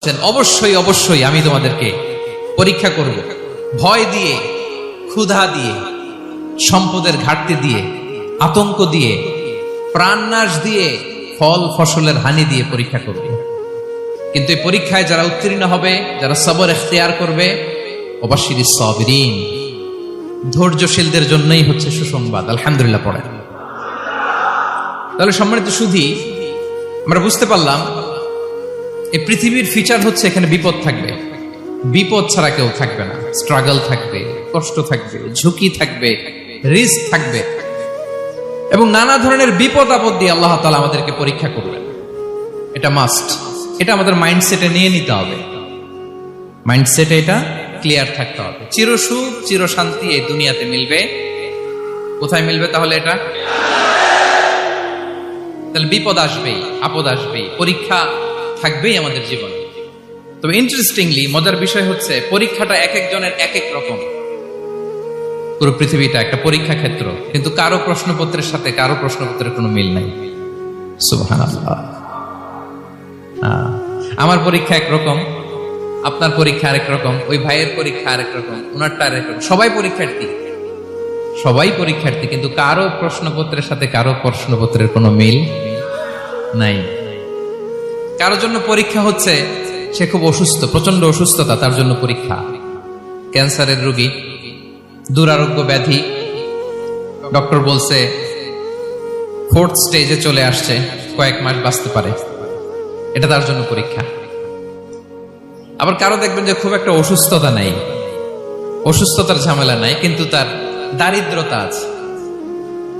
অবশ্যই অবশ্যই আমি তোমাদেরকে পরীক্ষা করব, ভয় দিয়ে, ক্ষুধা দিয়ে, সম্পদের ঘাটতি দিয়ে, আতঙ্ক দিয়ে, প্রাণনাশ দিয়ে, ফল ফসলের হানি দিয়ে পরীক্ষা করব। কিন্তু এই পরীক্ষায় যারা উত্তীর্ণ হবে, যারা সবর ইখতিয়ার করবে, ওয়াবাশশিরিস সাবিরিন, ধৈর্যশীলদের জন্যই হচ্ছে সুসংবাদ। আলহামদুলিল্লাহ পড়ে। তাহলে সম্মানিত সুধী, আমরা বুঝতে পারলাম এই পৃথিবীর ফিচার হচ্ছে এখানে বিপদ থাকবে, বিপদ ছাড়া কেউ থাকবে না। স্ট্রাগল থাকবে, কষ্ট থাকবে, ঝুঁকি থাকবে, রিস্ক থাকবে, এবং নানা ধরনের বিপদ আপদ দিয়ে আল্লাহ তাআলা আমাদেরকে পরীক্ষা করবেন। এটা মাস্ট, এটা আমাদের মাইন্ডসেটে নিয়ে নিতে হবে। মাইন্ডসেটে এটা ক্লিয়ার থাকতে হবে। চিরসুখ চিরশান্তি এই দুনিয়াতে মিলবে, কোথায় মিলবে তাহলে? এটা তাহলে বিপদ আসবেই, আপদ আসবেই, পরীক্ষা থাকবেই আমাদের জীবনে। তবে ইন্টারেস্টিংলি মজার বিষয় হচ্ছে পরীক্ষাটা এক একজনের এক এক রকম। পুরো পৃথিবীটা একটা পরীক্ষা ক্ষেত্র, কিন্তু কারো প্রশ্নপত্রের সাথে কারো প্রশ্নপত্রের কোনো মিল নাই। সুবহানাল্লাহ। আমার পরীক্ষা একরকম, আপনার পরীক্ষা আরেক রকম, ওই ভাইয়ের পরীক্ষা আরেক রকম, ওনারটা আরেক রকম। সবাই পরীক্ষার্থী, সবাই পরীক্ষার্থী, কিন্তু কারো প্রশ্নপত্রের সাথে কারো প্রশ্নপত্রের কোনো মিল নাই। কারো জন্য পরীক্ষা হচ্ছে সে খুব অসুস্থ, প্রচন্ড অসুস্থতা, তার জন্য পরীক্ষা। ক্যান্সারের রোগী, দুরারোগ্য ব্যাধি, ডক্টর বলছে 4th স্টেজে চলে আসছে, কয়েক মাস বাঁচতে পারে, এটা তার জন্য পরীক্ষা। আবার কারো দেখবেন যে খুব একটা অসুস্থতা নাই, অসুস্থতার ঝামেলা নাই, কিন্তু তার দারিদ্রতা আছে,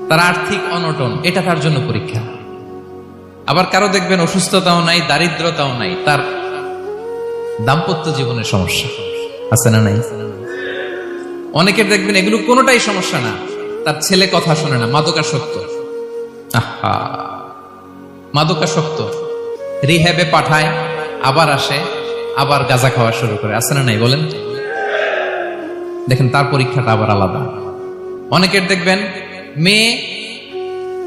তার আর্থিক অনটন, এটা তার জন্য পরীক্ষা। আবার কারো দেখবেন অসুস্থতাও নাই, দারিদ্রতাও নাই, তার দাম্পত্য জীবনের সমস্যা আছে না নাই? অনেকের দেখবেন এগুলো কোনোটাই সমস্যা না, তার ছেলে কথা শোনে না, মাদকাসক্ত। আহা, মাদকাসক্ত, রিহ্যাবে পাঠায়, আবার আসে, আবার গাঁজা খাওয়া শুরু করে, আছে না নাই বলেন? দেখেন তার পরীক্ষাটা আবার আলাদা। অনেকের দেখবেন মেয়ে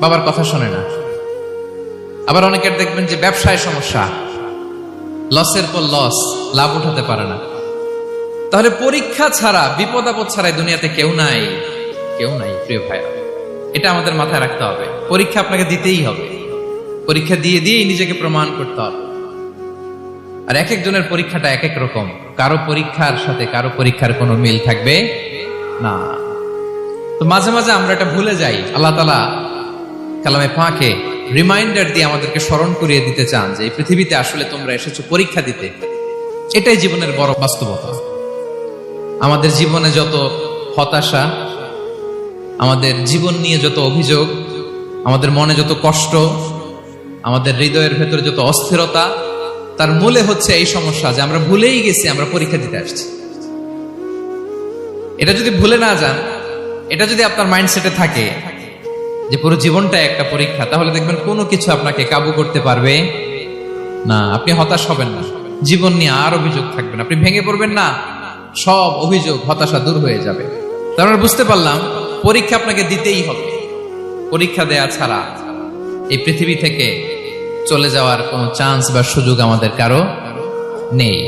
বাবার কথা শোনে না। আবার অনেকের দেখবেন যে ব্যবসায় সমস্যা, লসের পর লস, লাভ উঠাতে পারে না। তাহলে পরীক্ষা ছাড়া, বিপদ আপদ ছাড়াই দুনিয়াতে কেউ নাই, কেউ নাই প্রিয় ভাইরা। এটা আমাদের মাথায় রাখতে হবে। পরীক্ষা আপনাকে দিতেই হবে, পরীক্ষা দিয়ে দিয়েই নিজেকে প্রমাণ করতে হবে। আর এক একজনের পরীক্ষাটা এক এক রকম, কারো পরীক্ষার সাথে কারো পরীক্ষার কোনো মিল থাকবে না। তো মাঝে মাঝে আমরা এটা ভুলে যাই। আল্লাহ তাআলা কালামে পাকে রিমাইন্ডার দিয়ে আমাদেরকে স্মরণ করিয়ে দিতে চান যে এই পৃথিবীতে আসলে তোমরা এসেছো পরীক্ষা দিতে। এটাই জীবনের বড় বাস্তবতা। আমাদের জীবনে যত হতাশা, আমাদের জীবন নিয়ে যত অভিযোগ, আমাদের মনে যত কষ্ট, আমাদের হৃদয়ের ভেতরে যত অস্থিরতা, তার মূলে হচ্ছে এই সমস্যা যে আমরা ভুলেই গেছি আমরা পরীক্ষা দিতে আসছি। এটা যদি ভুলে না যান, এটা যদি আপনার মাইন্ডসেটে থাকে যে পুরো জীবনটা একটা পরীক্ষা, তাহলে দেখবেন কোনো কিছু আপনাকে কাবু করতে পারবে না। আপনি হতাশ হবেন না, জীবন নিয়ে আর অভিযোগ থাকবে না, আপনি ভেঙে পড়বেন না, সব অভিযোগ হতাশা দূর হয়ে যাবে। তার মানে বুঝতে পারলাম পরীক্ষা আপনাকে দিতেই হবে। পরীক্ষা দেয়া ছাড়া এই পৃথিবী থেকে চলে যাওয়ার কোনো চান্স বা সুযোগ আমাদের কারো নেই।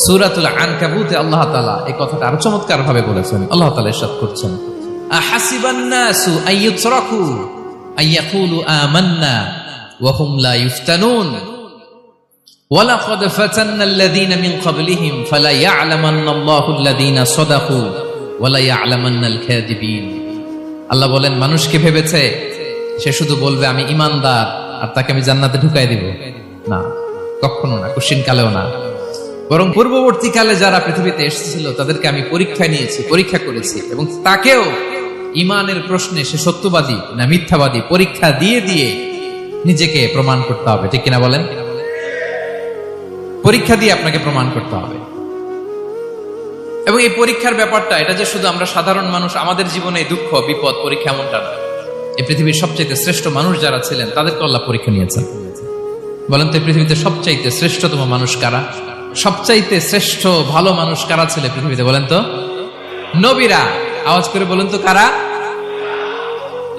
সূরাতুল আনকাবুতে আল্লাহ তাআলা এই কথাটা আরো চমৎকার ভাবে বলেছেন। আল্লাহ তাআলা ইরশাদ করছেন, আহাসিবান নাসু আইয়ুতরাকু আইয়াকুলু আমান্না ওয়া হুম লা ইফতানুন ওয়ালাকাদ ফাতান্নাল্লাযীনা মিন ক্বাবলিহিম ফালা ইয়া'লামান্নাল্লাহু আল্লাযীনা সাদাকু ওয়া লা ইয়া'লামান্নাল কাযিবিন। আল্লাহ বলেন, মানুষ কি ভেবেছে সে শুধু বলবে আমি ঈমানদার আর তাকে আমি জান্নাতে ঢুকাই দিব? না, কখনো না, কোশ্চিন কালেও না। বরং পূর্ববর্তী কালে যারা পৃথিবীতে এসেছিল তাদেরকে আমি পরীক্ষা নিয়েছি, পরীক্ষা করেছি, এবং তাকেও ঈমানের প্রশ্নে সে সত্যবাদী না মিথ্যাবাদী পরীক্ষা দিয়ে দিয়ে নিজেকে প্রমাণ করতে হবে। ঠিক কিনা বলেন? পরীক্ষা দিয়ে আপনাকে প্রমাণ করতে হবে। এবং এই পরীক্ষার ব্যাপারটা, এটা যে শুধু আমরা সাধারণ মানুষ আমাদের জীবনে দুঃখ বিপদ পরীক্ষা, এমনটা না। এই পৃথিবীর সবচাইতে শ্রেষ্ঠ মানুষ যারা ছিলেন তাদেরকে আল্লাহ পরীক্ষা নিয়েছেন। বলেন তো, পৃথিবীতে সবচাইতে শ্রেষ্ঠতম মানুষ কারা? সবচাইতে শ্রেষ্ঠ ভালো মানুষ কারা ছিল পৃথিবীতে? বলেন তো, নবীরা। আওয়াজ করে বলেন তো কারা?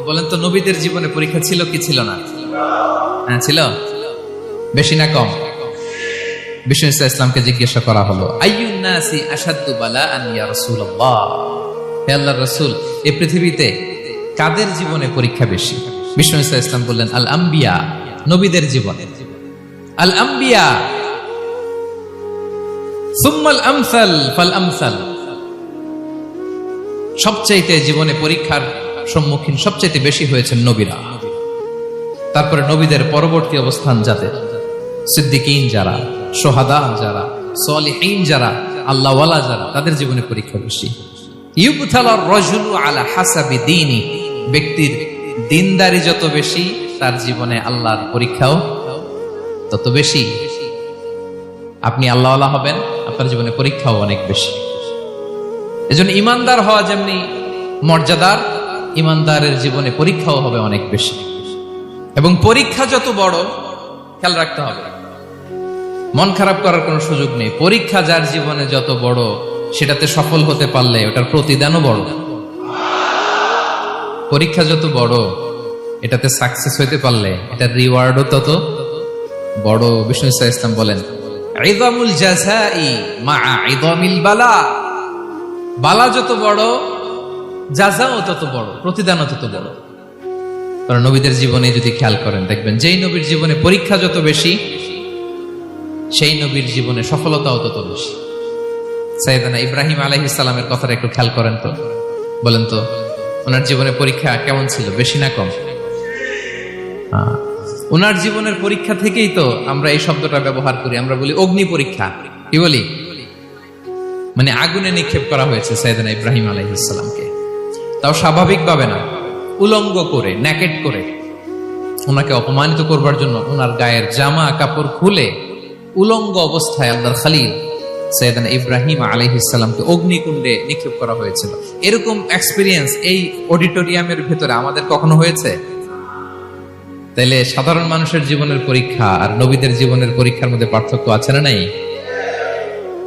বলেন তো, নবীদের জীবনে পরীক্ষা ছিল কি ছিল না? হ্যাঁ ছিল। বেশি না কম? বিষ্ণু ইসলামকে জিজ্ঞাসা করা হলো, আইয়ুন নাসি আশাদ্দু বালাআন ইয়া রাসূলুল্লাহ, হে আল্লাহর রাসূল, এই পৃথিবীতে কাদের জীবনে পরীক্ষা বেশি? বিষ্ণু ইসলাম বললেন, আল আম্বিয়া, নবীদের জীবনে। আল আম্বিয়া সুম্মাল আমসাল ফাল আমসাল, সবচাইতে জীবনে পরীক্ষার সম্মুখীন সবচাইতে বেশি হয়েছেন নবীরা। তারপরে নবীদের পরবর্তী অবস্থান যাদের, সিদ্দিকীন যারা, সোহাদা যারা, সলিহীন যারা, আল্লাহওয়ালা যারা, তাদের জীবনে পরীক্ষা বেশি। ইউবতালার রাজুলু আলা হাসাবি দীনি, ব্যক্তির দিনদারি যত বেশি, তার জীবনে আল্লাহর পরীক্ষাও তত বেশি। আপনি আল্লাহওয়ালা হবেন, আপনার জীবনে পরীক্ষাও অনেক বেশি। এজন্য ইমানদার হওয়া যেমনি মর্যাদার, ইমানদারের জীবনে পরীক্ষাও হবে অনেক বেশি। এবং পরীক্ষা যত বড়, খেয়াল রাখতে হবে, মন খারাপ করার কোনো সুযোগ নেই। পরীক্ষা যার জীবনে যত বড়, সেটাতে সফল হতে পারলে ওটার প্রতিদানও বড়। পরীক্ষা যত বড়, এটাতে সাকসেস হইতে পারলে এটার রিওয়ার্ডও তত বড়। বিষ্ণু ইসলাম বলেন, ইযামুল জাযাই মাআ ইযামিল বালা, বালা যত বড়, জাযাও তত বড়, প্রতিদানও তত বড়। কারণ নবীদের জীবনে যদি খেয়াল করেন, দেখবেন যেই নবীর জীবনে পরীক্ষা যত বেশি, সেই নবীর জীবনে সফলতাও তত বেশি। সাইয়েদনা ইব্রাহিম আলাইহিস সালামের কথাটা একটু খেয়াল করেন তো, বলেন তো, ওনার জীবনে পরীক্ষা কেমন ছিল, বেশি না কম? ওনার জীবনের পরীক্ষা থেকেই তো আমরা এই শব্দটা ব্যবহার করি, আমরা বলি অগ্নি পরীক্ষা। কি বলি? মানে আগুনে নিক্ষেপ করা হয়েছে সাইয়েদনা ইব্রাহিম আলাইহিস সালামকে, তাও স্বাভাবিকভাবে না, উলঙ্গ করে, ন্যাকেড করে ওনাকে অপমানিত করবার জন্য ওনার গায়ের জামা কাপড় খুলে উলঙ্গ অবস্থায় আল্লাহর খলিল সাইয়েদনা ইব্রাহিম আলাইহিস সালামকে অগ্নিকুণ্ডে নিক্ষেপ করা হয়েছিল। এরকম এক্সপেরিয়েন্স এই অডিটোরিয়ামের ভেতরে আমাদের কখনো হয়েছে? তাইলে সাধারণ মানুষের জীবনের পরীক্ষা আর নবীদের জীবনের পরীক্ষার মধ্যে পার্থক্য আছে না নাই?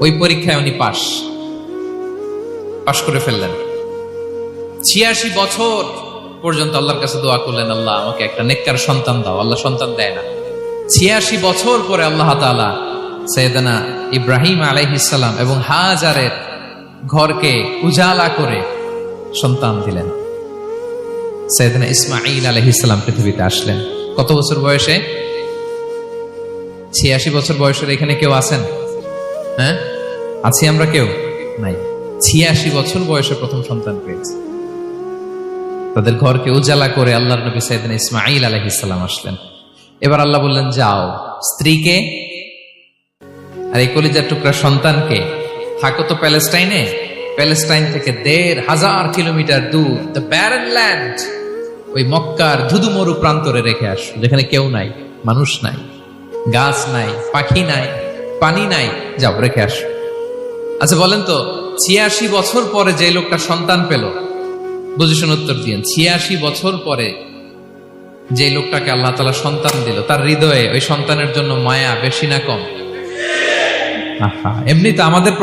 ওই পরীক্ষায় উনি পাশ করে ফেললেন। 86 বছর পর্যন্ত আল্লাহর কাছে দোয়া করলেন, আল্লাহ আমাকে একটা নেককার সন্তান দাও। আল্লাহ সন্তান দেয় না। 86 বছর পরে আল্লাহ তাআলা সাইয়েদনা ইব্রাহিম আলাইহিস সালাম এবং হাজারের ঘরকে উজালা করে সন্তান দিলেন। সাইয়েদনা ইসমাঈল আলাইহিস সালাম পৃথিবীতে আসলেন কত বছর বয়সে? 86 বছর বয়সের এখানে কেউ আছেন? হ্যাঁ, আছি আমরা? কেউ নাই। 86 বছর বয়সে প্রথম সন্তান পেয়েছে। তাদের ঘরকে উজালা করে আল্লাহর নবী সাইয়েদনা ইসমাঈল আলাইহিস সালাম আসলেন। এবার আল্লাহ বললেন, যাও স্ত্রীকে আর এই কলিজার টুকরা সন্তানকে, থাকো তো প্যালেস্টাইনে, প্যালেস্টাইন থেকে ১,৫০০ কিলোমিটার দূর, দ্য ব্যারেন ল্যান্ড, ওই মক্কার ধুধুমরু প্রান্তরে রেখে আসো, যেখানে কেউ নাই, মানুষ নাই, গাছ নাই, পাখি নাই, পানি নাই, যাও রেখে আসো। আচ্ছা বলেন তো, ৮৬ বছর পরে যে লোকটা সন্তান পেল, বুঝেছেন? উত্তর দিয়েন। ৮৬ বছর পরে যে লোকটাকে আল্লাহ তাআলা সন্তান দিল, তার হৃদয়ে ওই সন্তানের জন্য মায়া বেশি না কম? এমনি তো আমাদের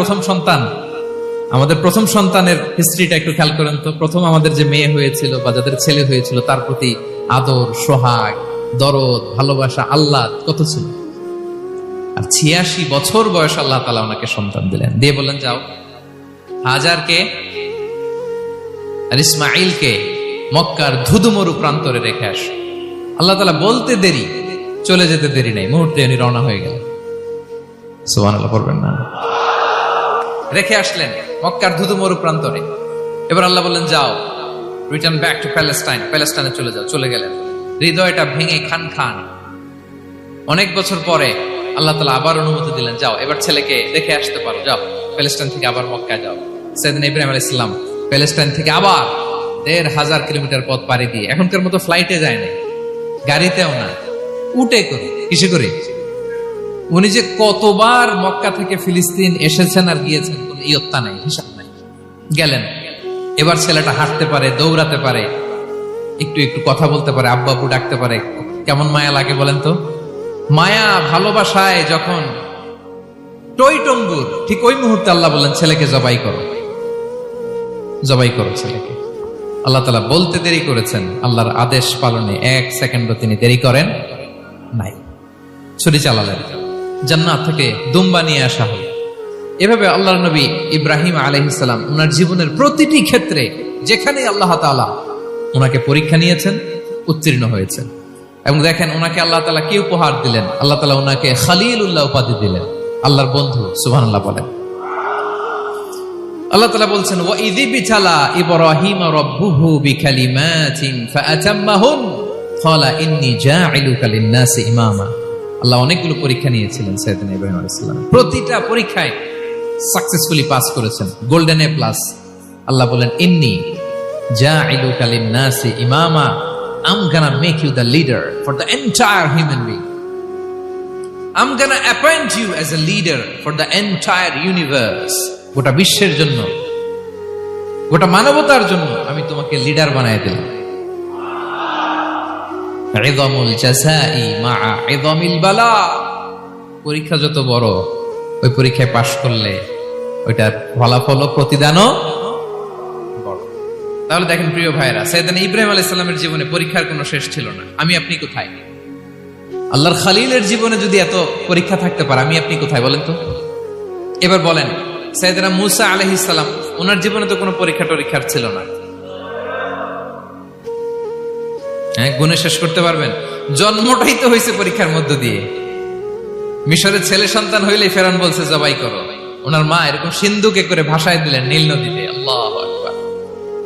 প্রথম সন্তানের হিস্ট্রিটা একটু খেয়াল করেন তো। প্রথম আমাদের যে মেয়ে হয়েছিল বা যাদের ছেলে হয়েছিল, তার প্রতি আদর, সোহাগ, দরদ, ভালোবাসা, আল্লাহ কত ছিল। আর ৮৬ বছর বয়স আল্লাহ তাআলা ওনাকে সন্তান দিলেন, দিয়ে বললেন, যাও হাজারকে আর ইসমাঈলকে মক্কার ধুধুমরু প্রান্তরে রেখে আসো। আল্লাহ তাআলা বলতে দেরি, চলে যেতে দেরি নাই, মুহূর্তে উনি রওনা হয়ে গেলেন। সুবহানাল্লাহ পড়বেন না? রেখে আসলেন মক্কার ধুধুমরু প্রান্তরে। এবার আল্লাহ বললেন, যাও রিটার্ন ব্যাক টু প্যালেস্টাইন, প্যালেস্টাইনে চলে যাও। চলে গেলেন, হৃদয়টা ভেঙে খান খান। অনেক বছর পরে আল্লাহ তাআলা আবার অনুমতি দিলেন, যাও এবার ছেলেকে দেখে আসতে পারো, যাও প্যালেস্টাইন থেকে আবার মক্কায় যাও। সাইয়েদনা ইব্রাহিম আলাইহিস সালাম প্যালেস্টাইন থেকে আবার ১,৫০০ কিলোমিটার পথ পাড়ি দিয়ে, এখনকার মতো ফ্লাইটে যায় না, গাড়িতেও না, উটে করে। কিসে করে? উনি যে কতবার মক্কা থেকে ফিলিস্তিন এসেছেন আর গিয়েছেন, কোন ইয়ত্তা নাই, হিসাব নাই। গেলেন, এবার ছেলেটা হাঁটতে পারে, দৌড়াতে পারে, একটু একটু কথা বলতে পারে, আব্বু আব্বু ডাকতে পারে। কেমন মায়া লাগে বলেন তো? মায়া, ভালোবাসায় যখন টইটম্বুর, ঠিক ওই মুহূর্তে আল্লাহ বললেন, ছেলেকে জবাই করো, জবাই করো ছেলেকে। আল্লাহ তাআলা বলতে দেরি করেছেন, আল্লাহর আদেশ পালনে 1 সেকেন্ডও তিনি দেরি করেন নাই। ছুরি চালালেন, জান্নাত থেকে দুম্বা নিয়ে আসা হলো। এভাবে আল্লাহর নবী ইব্রাহিম আলাইহিস সালাম ওনার জীবনের প্রতিটি ক্ষেত্রে যেখানে আল্লাহ তাআলা ওনাকে পরীক্ষা নিয়েছেন, উত্তীর্ণ হয়েছেন। এবং দেখেন ওনাকে আল্লাহ তাআলা কি উপহার দিলেন, আল্লাহ তাআলা ওনাকে খলিলুল্লাহ উপাধি দিলেন, আল্লাহর বন্ধু। সুবহানাল্লাহ বলেন। আল্লাহ তাআলা বলছেন ওয়া ইযি বিতালা ইব্রাহিম রাব্বুহু বিকালিমাতিন ফাআতাম্মাহুন ক্বালা ইন্নী জাঈলুকা লিন-নাসি ইমামা। আল্লাহ অনেকগুলো পরীক্ষা নিয়েছিলেন সাইয়েদনা ইব্রাহিম আলাইহিস সালাম, প্রতিটা পরীক্ষায় সাকসেসফুলি পাস করেছেন, গোল্ডেন এ প্লাস। আল্লাহ বলেন ইন্নী জাঈলুকা লিন-নাসি ইমামা, I'm gonna make you the leader for the entire human being. I'm gonna appoint you as a leader for the entire universe. গোটা বিশ্বের জন্য, গোটা মানবতার জন্য আমি তোমাকে লিডার বানায় দিলাম। ইযামুল জাযাই মা'a ইযামিল বালা। পরীক্ষা যত বড়, ওই পরীক্ষায় পাশ করলে ওইটার ফলাফল ও প্রতিদানও বড়। তাহলে দেখেন প্রিয় ভাইরা, সাইয়েদনা ইব্রাহিম আলাইহিস সালামের জীবনে পরীক্ষার কোনো শেষ ছিল না। আমি আপনি কোথায়? আল্লাহর খলিলের জীবনে যদি এত পরীক্ষা থাকতে পারে, আমি আপনি কোথায় বলেন তো? এবার বলেন সাইয়েদনা মূসা আলাইহিস সালাম, ওনার জীবনে তো কোনো পরীক্ষার ছিল না। হ্যাঁ, গুণে শেষ করতে পারবেন? জন্মটাই তো হয়েছে পরীক্ষার মধ্য দিয়ে। মিশরের ছেলে সন্তান হইলে ফেরাউন বলছে জবাই করো, ওনার মা এরকম সিন্ধুকে করে ভাসায় দিলেন নীল নদীতে। আল্লাহু আকবার,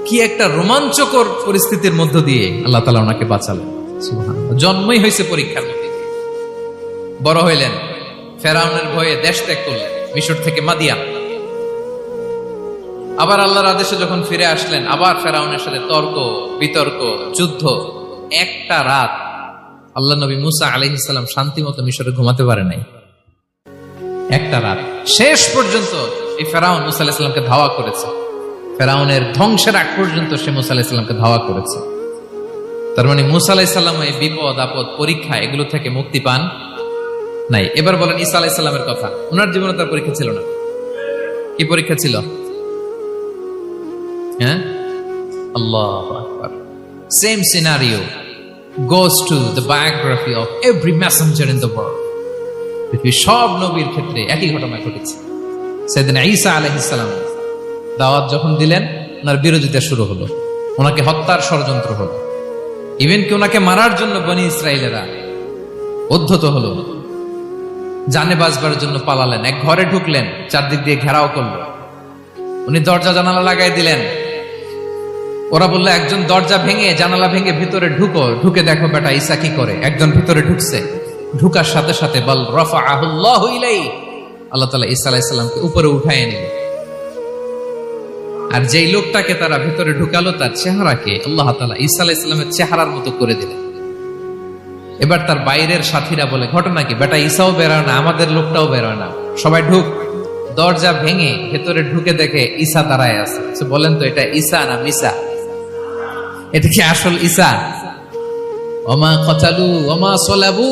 কি একটা রোমাঞ্চকর পরিস্থিতির মধ্য দিয়ে আল্লাহ তাআলা ওনাকে বাঁচালেন। সুবহানাল্লাহ, জন্মই হয়েছে পরীক্ষার মধ্যে। বড় হইলেন, ফেরাউনের ভয়ে দেশ ত্যাগ করলেন, মিশর থেকে মাদিয়ান। আবার আল্লাহর আদেশে যখন ফিরে আসলেন, আবার ফেরাউনের সাথে তর্ক বিতর্ক, যুদ্ধ। একটা রাত আল্লাহ নবী মূসা আলাইহিস সালাম শান্তি মতো মিশরে ঘুমাতে পারে নাই। একটা রাত শেষ পর্যন্ত এই ফেরাউন মূসা আলাইহিস সালামকে ধাওয়া করেছে। ফেরাউনের ধ্বংসের আগ পর্যন্ত সে মূসা আলাইহিস সালামকে ধাওয়া করেছে। তার মানে মূসা আলাইহিস সালাম এই বিপদ আপদ পরীক্ষা এগুলো থেকে মুক্তি পান নাই। এবার বলেন ঈসা আলাইহিস সালামের কথা, ওনার জীবনে তার পরীক্ষা ছিল না। কি পরীক্ষা ছিল? হ্যাঁ, আল্লাহু আকবার। Same scenario goes to the biography of every messenger in the world. পৃথিবীর সব নবীর ক্ষেত্রে একই ঘটনা ঘটেছে। সাইয়েদনা ঈসা আলাইহিস সালাম দাওয়াত যখন দিলেন, ওনার বিরোধিতা শুরু হলো, ওনাকে হত্যার ষড়যন্ত্র হলো। ইভেন কি ওনাকে মারার জন্য বনি ইসরায়েলেরা উদ্ধত হলো, জানে বাঁচবার জন্য পালালেন। এক ঘরে ঢুকলেন, চারদিক দিয়ে ঘেরাও করলো, উনি দরজা জানালা লাগাই দিলেন। ওরা বললো একজন দরজা ভেঙে জানালা ভেঙে ভিতরে ঢুকে দেখো বেটা ঈসা কি করে। একজন ভিতরে ঢুকছে, ঢুকার সাথে সাথে বল রাফাআহুল্লাহু ইলাইহি, আল্লাহ তাআলা ঈসা আলাইহিস সালামকে উপরে উঠায় নিলেন। আর যেই লোকটাকে তারা ভিতরে ঢুকালো, তার চেহারাকে আল্লাহ তাআলা ঈসা আলাইহিস সালামের চেহারার মতো করে দিলেন। এবার তার বাইরের সাথীরা বলে ঘটনা কি, বেটা ঈসাও বেরোয় না, আমাদের লোকটাও বেরোয় না, সবাই ঢুক। দরজা ভেঙে ভেতরে ঢুকে দেখে ঈসা দাঁড়ায় আছে। বলেন তো এটা ঈসা না মিসা? এটা কি আসল ঈসা? ওমা কতালু ওমা সলাবু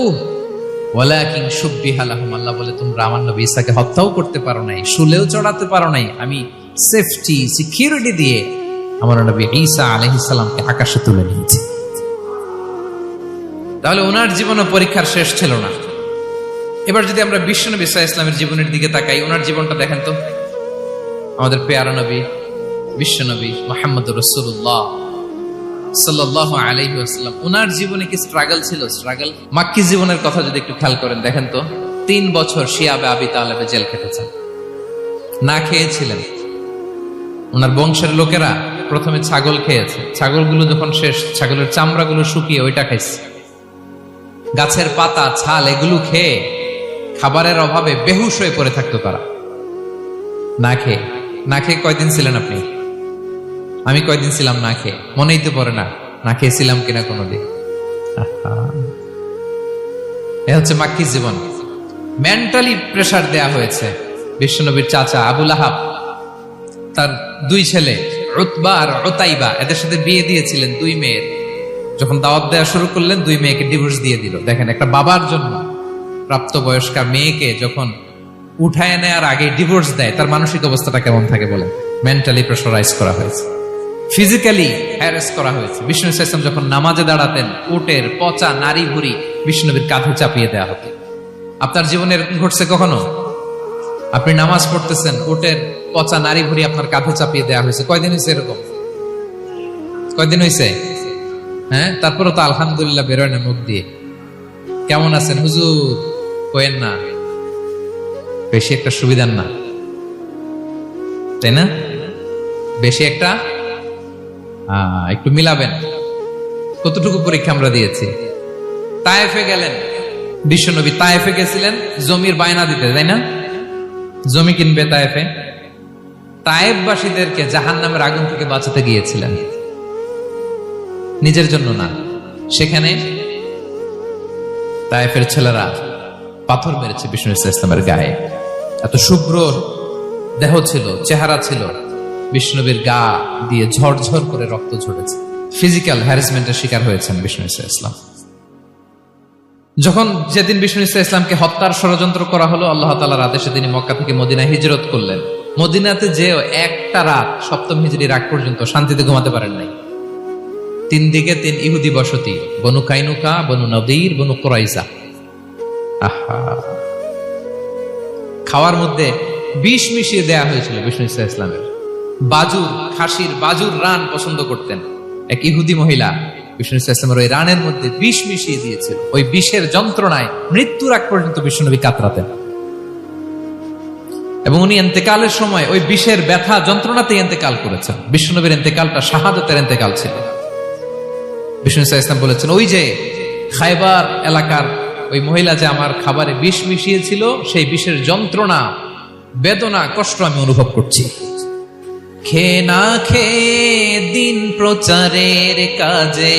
ওয়ালাকিন শুব্বিহা লাহুম। আল্লাহ বলে তোমরা আমার নবী ঈসাকে হত্যাও করতে পারো নাই, শুলেও চড়াতে পারো নাই, আমি সেফটি সিকিউরিটি দিয়ে আমার নবী ঈসা আলাইহিস সালামকে আকাশে তুলে নিয়েছি। তাহলে ওনার জীবনে পরীক্ষার শেষ ছিল না। এবার যদি আমরা বিশ্বনবী সাল্লাল্লাহু আলাইহি ওয়াসাল্লামের জীবনের দিকে তাকাই, ওনার জীবনটা দেখেন তো। আমাদের পেয়ারা নবী বিশ্বনবী মুহাম্মদুর রাসূলুল্লাহ সাল্লাল্লাহু আলাইহি ওয়াসাল্লাম, ওনার জীবনে কি স্ট্রাগল ছিল? স্ট্রাগল। মাক্কি জীবনের কথা যদি একটু খেয়াল করেন, দেখেন তো 3 বছর শিয়াবে আবি তালেবে জেল খেটেছেন, না খেয়েছিলেন। ওনার বংশের লোকেরা প্রথমে ছাগল খেয়েছে, ছাগলগুলো যখন শেষ, ছাগলের চামড়াগুলো শুকিয়ে ওইটা খাইছে। গাছের পাতা ছাল এগুলো খেয়ে খাবারের অভাবে বেহুশ হয়ে পড়ে থাকতো তারা। না খেয়ে কয়দিন ছিলেন আপনি? আমি কয়দিন ছিলাম না খেয়ে? মনেই তো পড়ে না, না খেয়েছিলাম কিনা কোনোদিন। এ হচ্ছে মাক্কি জীবন। মেন্টালি প্রেসার দেয়া হয়েছে। বিশ্বনবীর চাচা আবু লাহাব, তার 2 ছেলে উতবা আর উতাইবা, এদের সাথে বিয়ে দিয়েছিলেন 2 মেয়ের। যখন দাওয়াত দেওয়া শুরু করলেন, 2 মেয়েকে ডিভোর্স দিয়ে দিল। দেখেন, একটা বাবার জন্য প্রাপ্তবয়স্কা মেয়েকে যখন উঠায় নেয়ার আগে ডিভোর্স দেয়, তার মানসিক অবস্থাটা কেমন থাকে বলেন? মেন্টালি প্রেসারাইজ করা হয়েছে, ফিজিক্যালি হ্যারাস করা হয়েছে। বিষ্ণু ইসলাম যখন নামাজে দাঁড়াতেন, উটের পচা নারী ভুড়ি বিষ্ণুনবীর কাঁধে চাপিয়ে দেওয়া হতো। আপনার জীবনে এরকম ঘটছে কখনো? আপনি নামাজ পড়তেছেন, ওটের পচা নারী ভুঁড়ি আপনার কাঁধে চাপিয়ে দেওয়া হয়েছে। কয়দিন হয়েছে এরকম? কয়দিন হয়েছে? হ্যাঁ, তারপরে তো আলহামদুলিল্লাহ বেরোয় না মুখ দিয়ে। কেমন আছেন হুজুর? কয়েন না, বেশি একটা সুবিধার না, তাই না? বেশি একটা একটু মিলাবেন। কতটুকু পরীক্ষা আমরা দিয়েছি। তায়েফে গেলেন বিশ্বনবী, তায়েফে গেছিলেন জমির বায়না দিতে, তাই না? জমি কিনবে তায়েফে। তায়েফবাসীদেরকে জাহান্নামের আগুন থেকে বাঁচাতে গিয়েছিলেন, নিজের জন্য না। সেখানে তায়েফের ছেলেরা পাথর মেরেছে বিষ্ণু ইসলামের গায়ে। এত শুভ্র দেহ ছিল, চেহারা ছিল, বিষ্ণুবীর গা দিয়ে ঝরঝর করে রক্ত ঝরেছে। ফিজিক্যাল হ্যারাসমেন্টের শিকার হয়েছেন বিষ্ণু ইসলাম। যখন যেদিন বিষ্ণু ইসলামকে হত্যার ষড়যন্ত্র করা হলো, আল্লাহ তাআলার আদেশে তিনি মক্কা থেকে মদিনায় হিজরত করলেন। মদিনাতে যে একটা রাত, সপ্তম হিজরির আগ পর্যন্ত শান্তিতে ঘুমাতে পারেন নাই। 3 দিকে 3 ইহুদি বসতি, বনু কাইনুকা, বনু নদীর, বনু কুরাইজা। আহা, খাওয়ার মধ্যে বিষ মিশিয়ে দেয়া হয়েছিল বিষ্ণু ইসলামের। বাজুর, খাসির বাজুর রান পছন্দ করতেন। এক ইহুদি মহিলা বিষ্ণু ইসলামের ওই রানের মধ্যে বিষ মিশিয়ে দিয়েছিল। ওই বিষের যন্ত্রণায় মৃত্যুর আগ পর্যন্ত বিষ্ণুনবী কাতরাতেন, এবং উনি ইন্তেকালের সময় ওই বিষের ব্যথা যন্ত্রণাতে ইন্তেকাল করেছেন। বিষ্ণুনবীর ইন্তেকালটা শাহাদাতের ইন্তেকাল ছিল। বিষ্ণু ইসলাম বলেছেন, ওই যে খায়বার এলাকার ওই মহিলা যে আমার খাবারে বিষ মিশিয়েছিল, সেই বিষের যন্ত্রণা, বেদনা, কষ্ট আমি অনুভব করছি। খেয়ে না খেয়ে দিন প্রচারের কাজে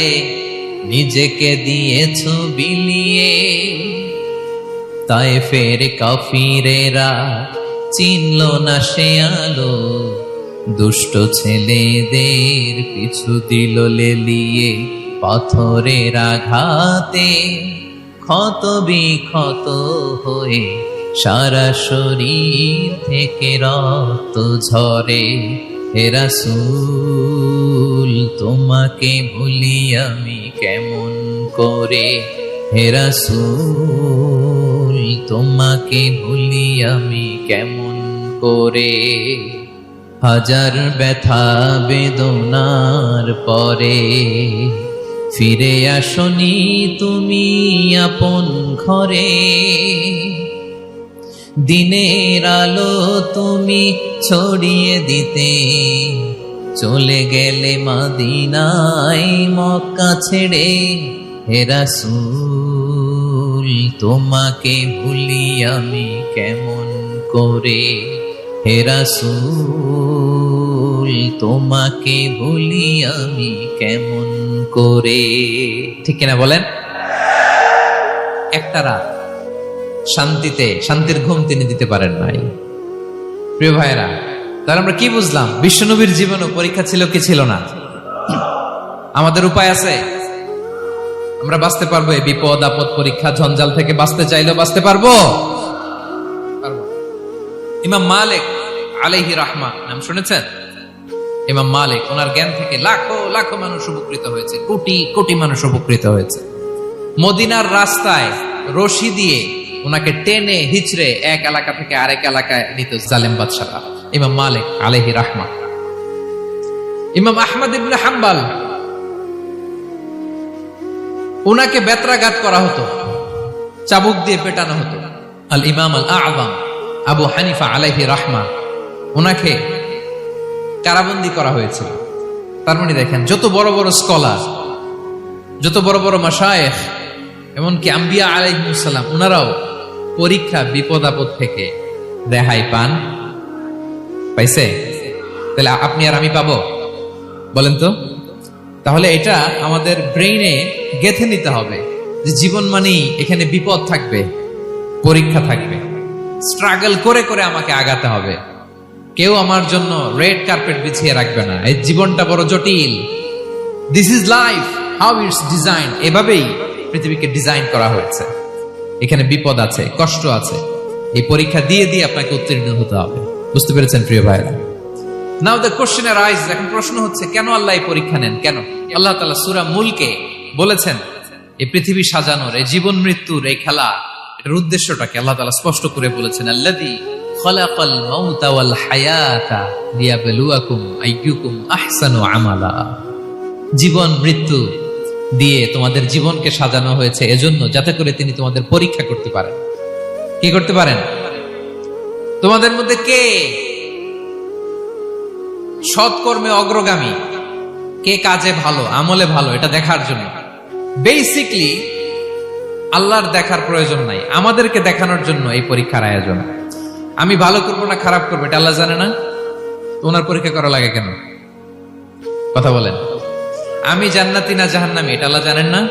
নিজেকে দিয়েছ বিলিয়ে, তায়েফের কাফিরেরা চিনল না সে আলো, দুষ্ট ছেলেদের পিছু দিল লেলিয়ে, পাথরের আঘাতে ক্ষত বিক্ষত হয়ে সারা শরীর থেকে রক্ত ঝরে। হে রাসূল তোমাকে ভুলি আমি কেমন করে, হে রাসূল তোমাকে ভুলি আমি কেমন করে। হাজার ব্যথা বেদনার পরে ফিরে আসনি তুমি আপন ঘরে, দিনের আলো তুমি ছড়িয়ে দিতে চলে গেলে মদিনায় মক্কা ছেড়ে। হে রাসূল তোমাকে ভুলি আমি কেমন করে, হে রাসূল তোমাকে ভুলি আমি কেমন করে। ঠিক কিনা বলেন? একটা রাত শান্তিতে, শান্তির ঘুম তিনি দিতে পারেন নাই। প্রিয় ভাইরা, তাহলে আমরা কি বুঝলাম? বিশ্বনবীর জীবনও পরীক্ষা ছিল কি ছিল না? আমাদের উপায় আছে? আমরা বাঁচতে পারবো এই বিপদ আপদ পরীক্ষা ঝঞ্ঝাল থেকে? বাঁচতে চাইলেও বাঁচতে পারবো? ইমাম মালিক আলাইহি রাহমা নাম শুনেছেন? ইমাম মালিক, ওনার জ্ঞান থেকে লাখো লাখো মানুষ উপকৃত হয়েছে, কোটি কোটি মানুষ উপকৃত হয়েছে। মদিনার রাস্তায় রশি দিয়ে ওনাকে টেনে হিচড়ে এক এলাকা থেকে আরেক এলাকায় নিত জালেম বাদশারা। ইমাম মালিক আলাইহি রাহমা। ইমাম আহমদ ইবনে হাম্বল, ওনাকে বেত্রাঘাত করা হতো, চাবুক দিয়ে পেটানো হতো। আল ইমাম আল আযম আবু হানিফা আলাইহি রাহমা, ওনাকে কারাবন্দী করা হয়েছিল। তার মানে দেখেন, যত বড় বড় স্কলার, যত বড় বড় মাশায়েখ, এমনকি আম্বিয়া আলাইহিস সালাম, ওনারাও পরীক্ষা বিপদ আপদ থেকে রেহাই পান। পাইছে? তাহলে আপনি আর আমি পাবো? বলেন তো। তাহলে এটা আমাদের ব্রেইনে গেঁথে নিতে হবে যে জীবন মানেই এখানে বিপদ থাকবে, পরীক্ষা থাকবে, স্ট্রাগল করে করে আমাকে আগাতে হবে। কেউ আমার জন্য রেড কার্পেট বিছিয়ে রাখবে না। এই জীবনটা বড় জটিল। This is life, how it's design. এভাবেই পৃথিবীকে ডিজাইন করা হয়েছে। এখানে বিপদ আছে, কষ্ট আছে। এই পরীক্ষা দিয়ে দিয়ে আপনাকে উত্তীর্ণ হতে হবে। বুঝতে পেরেছেন প্রিয় ভাইরা? নাও দ্য কোশ্চেন আরাইজ, এখন প্রশ্ন হচ্ছে, কেন আল্লাহ এই পরীক্ষা নেন? কেন? আল্লাহ তাআলা সূরা মুলকে বলেছেন, এই পৃথিবী সাজানোর, এই জীবন মৃত্যুর এই খেলা এটার উদ্দেশ্যটাকে আল্লাহ তাআলা স্পষ্ট করে বলেছেন, আল্লাযী খালাকাল মাউতা ওয়াল হায়াতা লিয়াবলুয়াকুম আইয়ুকুম আহসানু আমালা। জীবন মৃত্যু দিয়ে তোমাদের জীবনকে সাজানো হয়েছে এজন্য, যাতে করে তিনি তোমাদের পরীক্ষা করতে পারেন। কি করতে পারেন? তোমাদের মধ্যে কে সৎকর্মে অগ্রগামী, কে কাজে ভালো, আমলে ভালো, এটা দেখার জন্য। বেসিকলি আল্লাহর দেখার প্রয়োজন নাই, আমাদেরকে দেখানোর জন্য এই পরীক্ষার আয়োজন। আমি ভালো করবো না খারাপ করবো এটা আল্লাহ জানে না? তো ওনার পরীক্ষা করা লাগে কেন? কথা বলেন। আমি জান্নাতি না জাহান্নামী এটা আল্লাহ জানেন না?